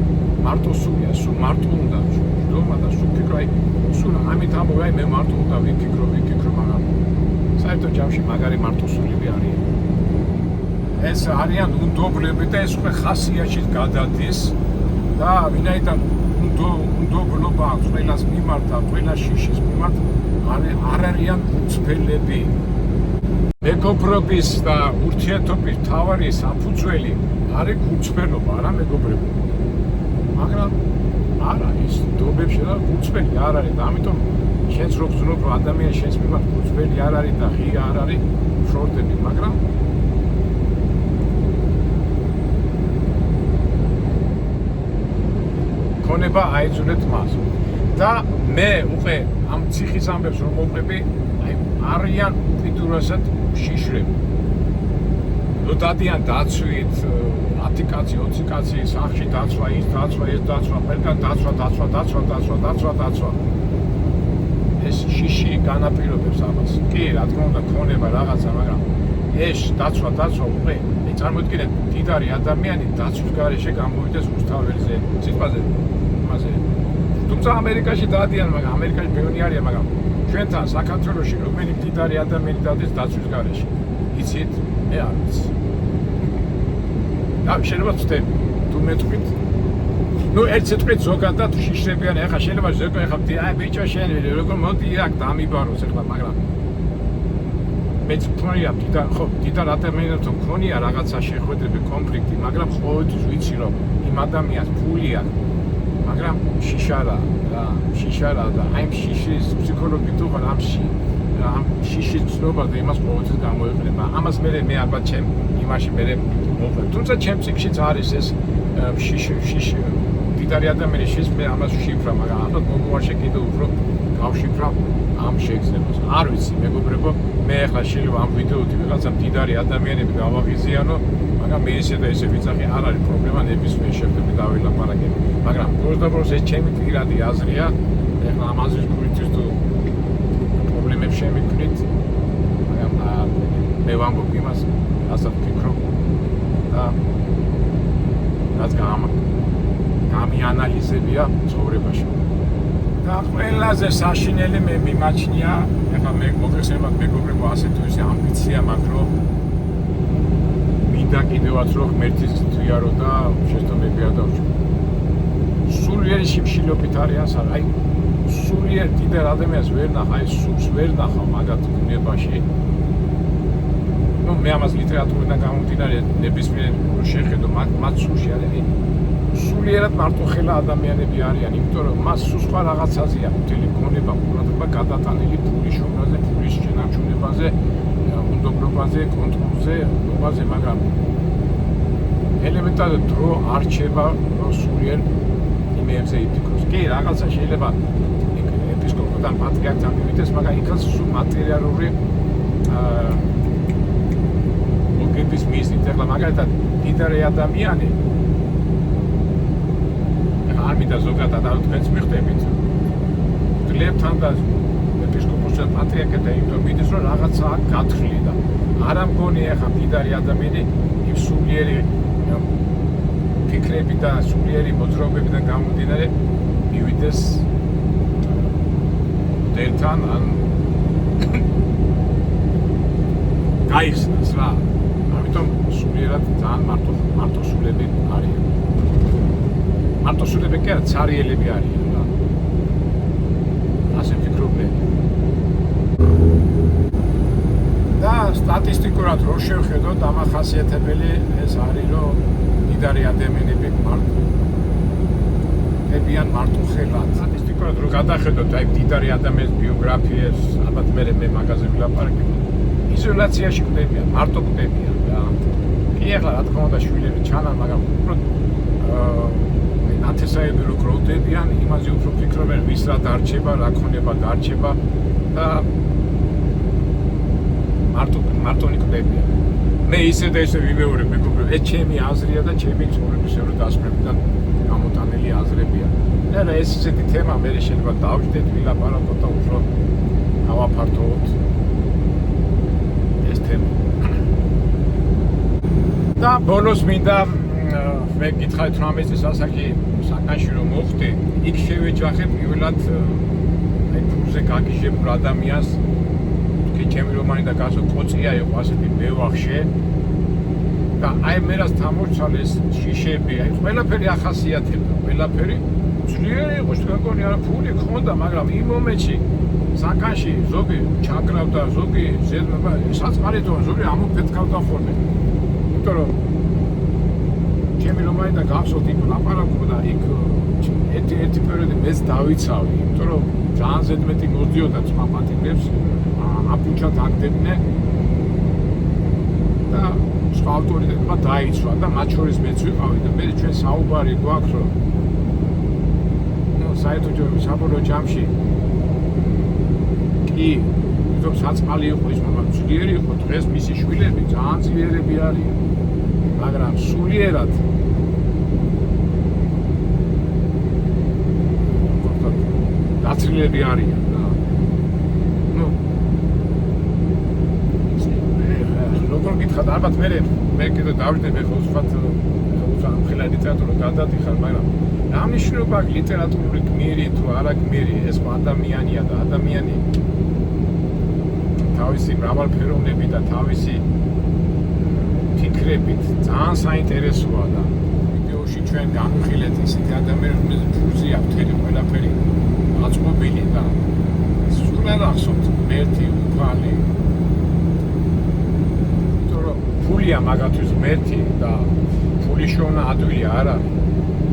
მარტოსულია სულ მარტო უნდა ჯდომა და სულ ფიქრობ სულ ამით ამბობ აი მე მარტო უნდა ვიფიქრო მაგრამ საერთოდ ჯამში მაგარი მარტოსულები არიან ეს არიან უნდობლები და ეს უკვე ხასიათში გადადის და ვინაიდან უნდობლობა აქვს ყველას მიმართ და ყველა შიშის მიმართ არ არიან უცფელები მეგობრობის და ურთიერთობის მთავარი საფუძველი არის გულწრფელობა არა მეგობრებო მაგრამ არა ის დობებში და გულწრფელი არ არის და ამიტომ შენც რო გძნობ რომ ადამიანი შენს მიმართ გულწრფელი არ არის და ღია არ არის შორდები მაგრამ ქონება აიძულეთ მას და მე უკვე ამ ციხის ამბებს რომ მოვყვები აი არიან უკიდურესად შიშრები რო დადიან დაცვით 10 კაცი 20 კაცი სახში დაცვა ის დაცვა ეს დაცვა ყველგან დაცვა ეს შიში განაპირობებს ამას კი რა თქმა უნდა ქონება რაღაცა მაგრამ ეს დაცვა უკვე წარმოიდგინეთ დიდარი ადამიანი დაცვის გარეშე გამოვიდეს რუსთაველზე სიტყვაზე იმაზე თუმცა ამერიკაში დადიან მაგრამ ამერიკაში ბევრი არიან მაგრამ ჩვენთან საქართველოში რომელი დიდარი ადამიანი დადეს დაცვის გარეშე იცით მე არ ვიცი და შეიძლება ვწდები თუ მეტყვით ну ერთ სიტყვით ზოგადად შიშრებიან ეხლა შეიძლება ზოგადად ეხლა აი ბიჭო შენ როგორ მოდი აქ დამიბაროს ეხლა მაგრამ მეც მქონია დიდარ ადამიანებთან მქონია რაღაცა შეხვედრები კონფლიქტი მაგრამ ყოველთვის ვიცი რომ იმ ადამიანს ფული აქვს მაგრამ შიშარა და აი შიშის ფსიქოლოგი თუ ხარ ამ შიშის ცნობა და იმას ყოველთვის გამოიყენება ამას მე ალბათ ჩემ იმაში მე მოვხერ თუმცა ჩემ ციკშიც არის ეს შიში დიდარი ადამიანის შიშს მე ამას შიფრა მაგრამ ალბათ მომავალში კიდევ უფრო გავშიფრავ ამ შეგრძნებას არ ვიცი მეგობრებო მე ახლა შეიძლება ამ ვიდეოთი ვიღაცა დიდარი ადამიანები გავაღიზიანო მაგრამ მე ისე და ისე ვიცახი არ არის პრობლემა ნებისმიერ შეხვედრით დავილაპარაკებ მაგრამ პროსტაბროს ეს ჩემი პირადი აზრია ახლა ამ აზრის გულით თუ პრობლემებს შემიქმნით მაგრამ მე ვამბობ იმას რასაც ვფიქრობ და რაც გამიანალიზებია ცხოვრებაში და ყველაზე საშინელი მე მიმაჩნია ეხლა მე მოგესალმებით მეგობრებო ასე თუ ისე ამბიცია მაქვს რომ მინდა კიდევაც რომ ღმერთის თვიარო და შეცდომები არ დავჭირ სულიერი შიმშილობით არის აი სულიერ დიდარ ადამიანს ვერ ნახა აი სულს ვერ ნახა მაგათ ბუნებაში ну მე ამას ლიტერატურიდან გამომდინარე ნებისმიერ შეხედო მათ სულში არის სულიერად მარტოხელა ადამიანები არიან, იმიტომ რომ მას სხვა რაღაცაზეა მთელი გონება, ყურადღება გადატანილი ფულის შოვნაზე, ფულის შენარჩუნებაზე, უნდობლობაზე, კონტროლზე, ობაზე, მაგრამ ელემენტარულად დრო არ რჩება სულიერ იმებზე იფიქროს. კი, რაღაცა შეიძლება ეპისკოპოსი პაპთან პატრიარქთან მივიდეს, მაგრამ იქაც სულ მატერიალური მოგების მიზნით. ეხლა მაგალითად მდიდარი ადამიანი არ მინდა ზოგადად არ თქვენს მიხვდებით ძლევთან და ეპისკოპოსთან პატრიარქთან იმიტომ მიდის რომ რაღაცა გათვლი და არა მგონი ეხლა მდიდარი ადამიანი იმ სულიერი ფიქრები და სულიერი მოძრაობებიდან გამომდინარე მივიდეს დელთან ან გაიხსნას რა. ამიტომ სულიერად ძალიან მარტოსულები არიან. მარტოსულები კი არა, ცარიელები არიან რა. ასე ფიქრობენ. და სტატისტიკურად რო შევხედოთ, დამახასიათებელი ეს არის, რომ მდიდარი ადამიანები მარტოებიან მარტოხელად. სტატისტიკურად რო გადახედოთ აი მდიდარი ადამიანის ბიოგრაფიას, ალბათ მე მაგაზე ვილაპარაკებ. იზოლაციაში კვდებიან, მარტო კვდებიან რა. კი ახლა რა თქმა უნდა შვილები ჩანან, მაგრამ უბრალოდ ნათესაები რო გროვდებიან, იმაზე უფრო ფიქრობენ, ვის რა დარჩება, რა ქონება დარჩება და მარტონი კვდებიან. მე ისე და ისე ვიმეორებ, მეგობრებო, ეს ჩემი აზრია და ჩემი ცხოვრებისეულ დასკვნებიდან გამოტანილი აზრებია. და ეს ისეთი თემა მე შეიძლება დავждეთ, ვილაპარაკოთ და უფრო გავაფართოვოთ. და ბოლოს მინდა მე გითხარით რომ ამის სასაკი საკანში რომ მოხდე, იქ შევეჯახებ პირველად აი ფულზე გაგიჟებულ ადამიანს, კი ჩემი რომანი და გასო ყოწია იყო ასეთი მევახშე და აი მე რას თამორჩალეს შიშები, აი ყველაფერი ახასიათებდა, ყველაფერი ძლიერი იყო, შეგონი არა ფული ქონდა, მაგრამ იმ მომენტში საკანში ზოგი ჩაკრავდა, ზოგი ზედმება, საწყალითო ზოგი ამოფეთქავდა ხოლმე. იმიტომ რომ ჩემი რომანი და გახსოვთ იქ ლაპარაკობდა იქ ერთი პერიოდი მეც დავიცავი, იმიტომ რომ ძალიან ზედმეტი მოდიოდა ძმა პატიმრებს აპუჩად აგდებდნენ და სხვა ავტორიტეტმა დაიცვა და მათ შორის მეც ვიყავი და მე ჩვენ საუბარი გვაქვს რომ საერთო საბოლოო ჯამში კი თუმცა საწყალი იყო ის მაგრამ ძლიერი იყო დღეს მისი შვილები ძალიან ძლიერები არიან მაგრამ სულიერად დაცილები არიან და როგორ გითხარ ალბათ მე კიდე დავიწყებ ხო სხვა მხელა ლიტერატურა გადადიხარ მაგრამ რა მნიშვნელობა აქვს ლიტერატურული გმირი თუ არა გმირი ეს ადამიანია და ადამიანი თავისი მრავალფეროვნები და თავისი ფიქრებით ძალიან საინტერესოა და ვიდეოში ჩვენ განვიხილეთ ისეთი ადამიანები ფულზე აქვთ ყველაფერი აწყობილი და სულ არ ახსოვთ ღმერთი უფალი ფულია მაგათთვის ღმერთი და ფულის შოვნა ადვილი არ არის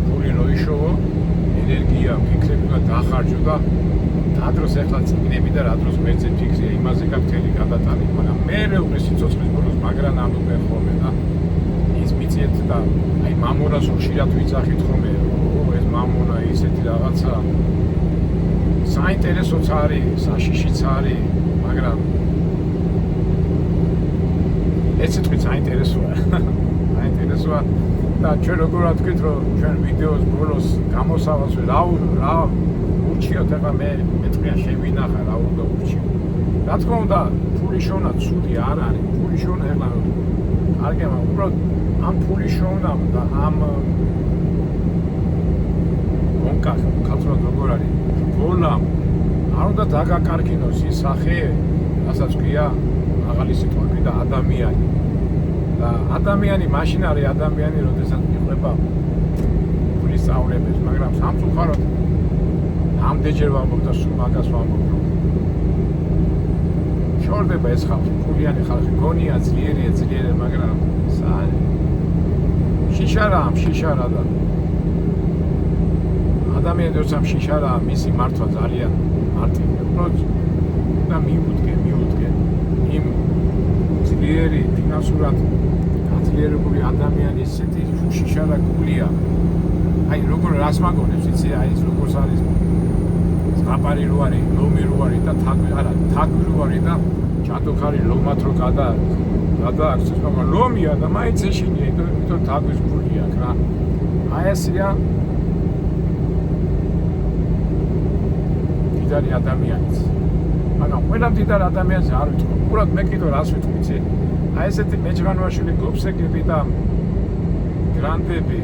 ფული რო იშოვო ენერგია ფიქრები და დახარჯო და დადროს ეხლა წიგნები და რა დროს ღმერთზე ფიქრია იმაზე გაქვთელი გადატანით მაგრამ მე ვიყრი სიცოცხლის ბოლოს მაგრამ ამბობენ ხოლმე და ის მიწიეთ და აი მამონას ხშირად ვიძახით ხოლმე ეს მამონა ისეთი რაღაცა საინტერესოც არის საშიშიც არის მაგრამ ეს თქვი საინტერესოა საინტერესოა და ჩვენ როგორ ვთქვით რომ ჩვენ ვიდეოს ბოლოს გამოსავალს რა ურჩიოთ ახლა მე მეტყვია შევინახა რა უნდა ურჩიო რა თქმა უნდა ფული შოვნა ცუდი არ არის ფული შოვნა ახლა არგემა უბრალოდ ამ ფული შოვნამ და ამ ქალწულად როგორ არის ბოლამ არ უნდა დაგაკარგინოს ის სახე რასაც ქვია აღალი სიტყვა და ადამიანი და ადამიანი მაშინ არის ადამიანი როდესაც მიყვება ფულის სწავლებას მაგრამ სამწუხაროდ ამდენჯერ ვამბობ და სულ მაგას ვამბობ რომ შორდება ეს ხალხი ფულიანი ხალხი გონია ძლიერია მაგრამ შიშარა და ადამიანი როცა შიშარა მისი მართვა ძალიან მარტივია უბრალოდ და მიუდგე იმ ძლიერი ფინანსურად გაძლიერებული ადამიანის ისეთი შიშარა გულია აი როგორ რას მაგონებს იცი აი ეს როგორც არის ზღაპარი რო არის, ლომი რო არის და თაგვი რო არის და ჩადოქარი ლომათ რო გადააქცეს, მაგრამ ლომია და მაინც ეშინია, იმიტომ თაგვის გული აქვს რა. აი ესია მდიდარი ადამიანიც. მაგრამ ყველა მდიდარ ადამიანს არ ვიტყვი. უბრალოდ მე კიდევ რას ვიტყვი, იცი? აი ესეთი მეჯღანვაშვილი გობსეკები და გრანდები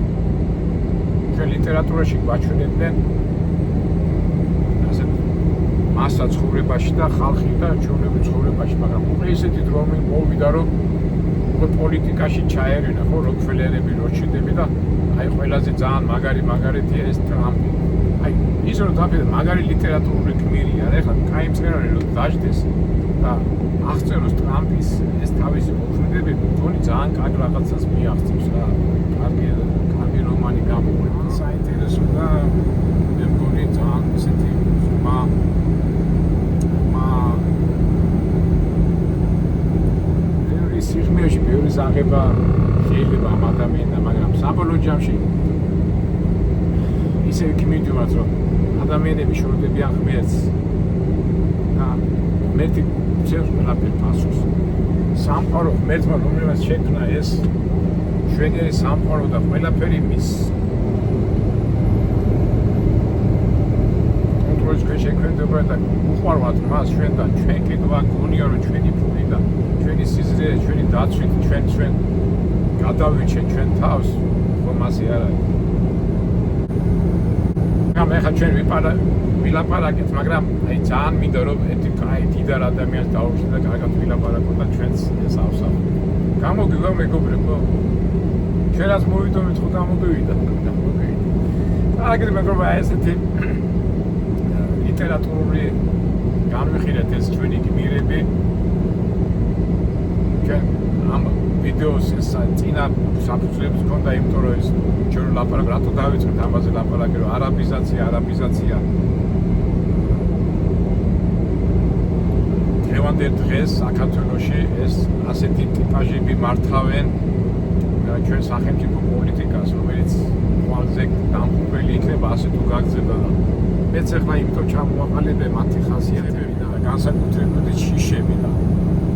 ჩვენ ლიტერატურაში გვაჩვენებდნენ ასეთ მასა ცხოვრებაში და ხალხი და ჩვეულებრივ ცხოვრებაში, მაგრამ უკვე ისეთი დრო მოვიდა, რომ უკვე პოლიტიკაში ჩაერინა, ხო, როკფელერები, როჩილდები და აი ყველაზე ძალიან მაგარია ეს ტრამპი. აი ის რომ დაფიდე მაგარი ლიტერატურული გმირია, ეხლა კაი მწერალი რომ დაждდეს და აღწეროს ტრამპის ეს თავისი მოქმედებები, თონი ძალიან კარგ რაღაცას მიაღწევს რა. კარგი რომანი გამოგვიყვება, საინტერესო და მე მგონი ძალიან ისეთი სიღრმეში ბევრი აღება შეიძლება ამ ადამიანთან, მაგრამ საბოლოო ჯამში ისე გიმიდიوارთ, რომ ადამიანები შორდებიან ღმერთს და ღმერთი ცევს ყველაფერ პასუხს. სამყარო ღმერთმა რომელსაც შექმნა ეს შვენიერი სამყარო და ყველაფერი მის კონტროლის ქვეშ შექმნდება და უყვარვათ მას ჩვენთან, ჩვენ კიდევ გონია რომ ჩვენი ფული და ჩვენი სიზრე, ჩვენი დაცვით, ჩვენ გადავიჩენ ჩვენ თავს, რომ ასე არ არის. მე ხა ჩვენ ვილაპარაკეთ, მაგრამ აი ძალიან მინდა რომ აი დიდარ ადამიანს დაუშვი და კარგად ვილაპარაკო და ჩვენც ეს ავსავ. გამოგივა მეგობრებო. ჩვენ რაც მოვიდომით ხო გამოგივიდა. აგერ მეგობრებო, ესეთი ლიტერატურული განვიხილეთ ეს ჩვენი გმირები. ჩვენ ამ ვიდეოს წინა საფუძვლებს ჰქონდა, იმიტომ რომ ეს ჩვენ ლაპარაკ რატო დავიწყეთ ამაზე ლაპარაკი, რომ არაბიზაცია დღევანდელ დღეს საქართველოში ეს ასეთი ტიპაჟები მართავენ ჩვენ სახელმწიფო პოლიტიკას, რომელიც ყველაზე დამხობელი იქნება ასე თუ გაგრძელდება. მეც ახლა იმიტომ ჩამოვაყალიბე მათი ხასიათები და განსაკუთრებით შიშები და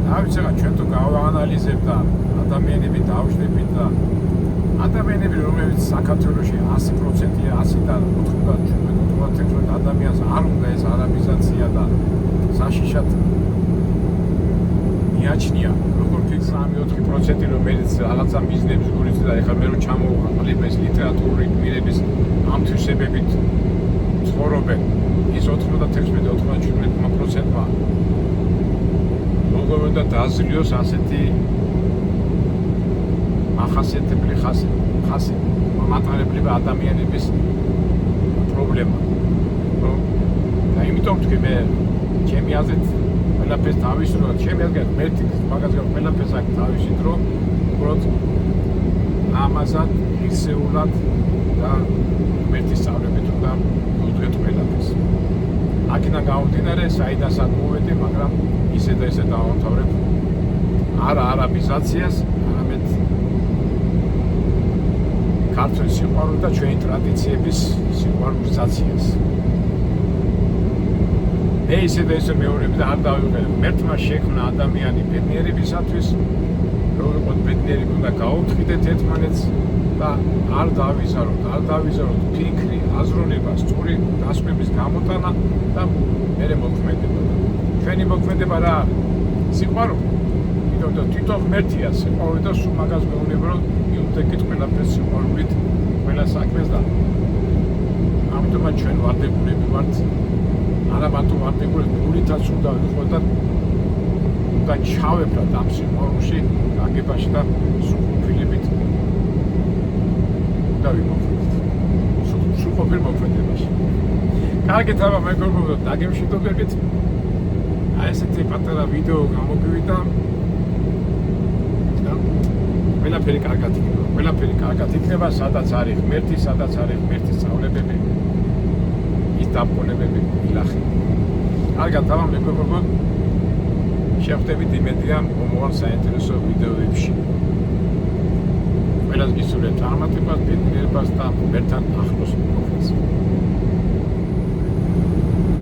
დავიცე რა ჩვენ თუ გავაანალიზებ და ადამიანები დავშლებით და ადამიანები რომლებიც საქართველოში 100%-ია 100-დან 97 ადამიანს არ უნდა ეს არაბიზაცია და საშიშად მიაჩნია როგორ ფიქს 3-4% რომელიც რაღაცა მიზნებს გულით და ეხლა მე რომ ჩამოვაყალიბე ეს ლიტერატურული გმირების ამ თვისებებით ცხოვრობენ ის 96-97%-მა როგორ უნდა დააზრიოს ასეთი ახასიათებელი ხასი მატარებლები ადამიანების პრობლემა. და იმიტომ თქვი მე ჩემი აზრით ყველაფერს დავისრულა, ჩემი აზრით მერტი მაგაზე ყველაფერს აქ დავისიტრო, უბრალოდ ამაზად ისეულად და მერტის სწავლებით უნდა ვუდგეთ ყველაფერს. აქედან გამომდინარე, საიდანაც მოვედი, მაგრამ ისე და ისე დავამთავრებ არა არაბიზაციას, არამედ ქართული სიყვარული და ჩვენი ტრადიციების სიყვარულიზაციას. მე ისე და ისე მეორები და არ დავიღებ. მერტმა შექმნა ადამიანი ბედნიერებისათვის, რომ იყო ბედნიერი უნდა გაუთხიდეთ ერთმანეთს და არ დავიზაროთ ფიქრი, აზროვნება, სწორი დასკვნის გამოტანა და მერე მოქმედება. ჩვენი მოქმედება რა სიყვარული. იმიტომ რომ თვითონ ღმერთია სიყვარული და სულ მაგას მეუბნება რომ მიუძეგეთ ყველაფერს სიყვარულით ყველა საქმეს და ამიტომაც ჩვენ ვარდებულები ვართ. არა მარტო ვარდებულები, გულითაც უნდა ვიყოთ და ჩავებრათ ამ სიყვარულში, გაგებაში და სრულფილებით და ვიმოქმედეთ. სრულყოფილ მოქმედებაში. კარგით, აბა მეგობრებო, დაგემშვიდობებით. აი ესეთი პატარა ვიდეო გამოგივიდა. ყველაფერი კარგად იქნება, სადაც არის ღმერთი, სადაც არის ღმერთის სწავლებები, ის დამყოლებები ილახი. კარგად, აბა მეგობრებო, შევხვდებით იმედია მომავალ საინტერესო ვიდეოებში. ყველას გისურვებთ წარმატებას, ბედნიერებას და ღმერთთან ახლოს მოხვედრას.